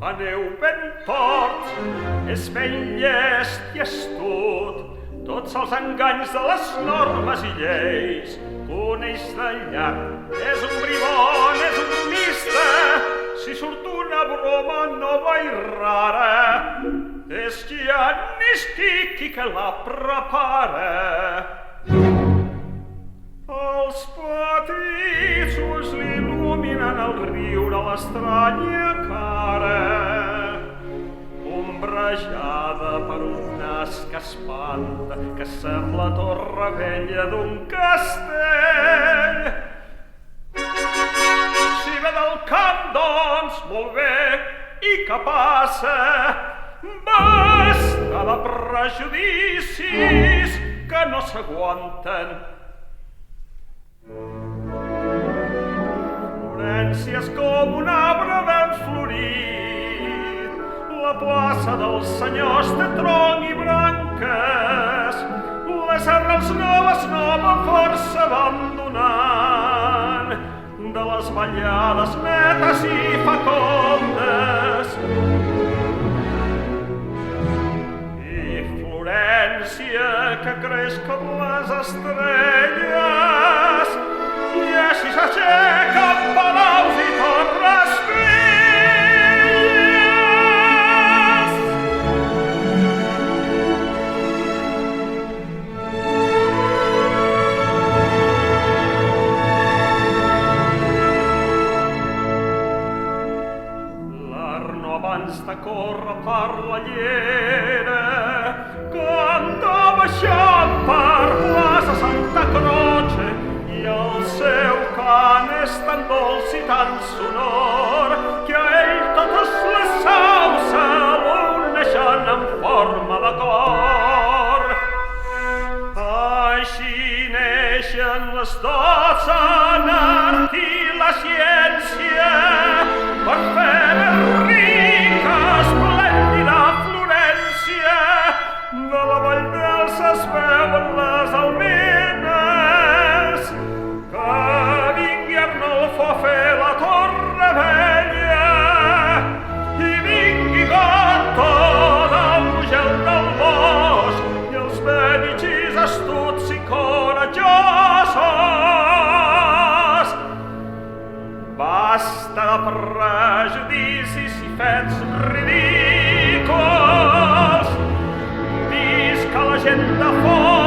aneu ben torts, és ben llest i astut, tots els enganys de les normes i lleis, coneix de llarg, és un bribon, és un miste, si surt una broma nova i rara, és Giannischi que la prepara. Els petits ulls l'il·luminen al riure l'estranya cara, ombrejada per un nas que espanta, que sembla torre vella d'un castell. Si ve del camp, doncs, molt bé, i que passa? Basta de prejudicis que no s'aguanten. Florència és com un arbre ben florit, la plaça dels senyors té tronc i branques, les arrels noves nova força abandonant, de les ballades netes i fecundes. I Florència, que creix com les estrelles, i així s'aixequen palaus i torres velles. L'Arno abans de córrer per la llera canta baixant per plaça Santa Croce, i el seu cant és tan dolç i tan sonor que a ell totes les aus s'aluneixen en forma de cor. Així neixen les dots en art i la ciència per fer més rica, esplèndida Florència. De la vall d'Els es veuen les almenes, que vingui Arnolfo a fer la torre vella, i vingui Gatto d'Augel del bosc, i els Medicis astuts i coratjosos. Basta de prejudicis i fets ridículs, visca la gent de fora,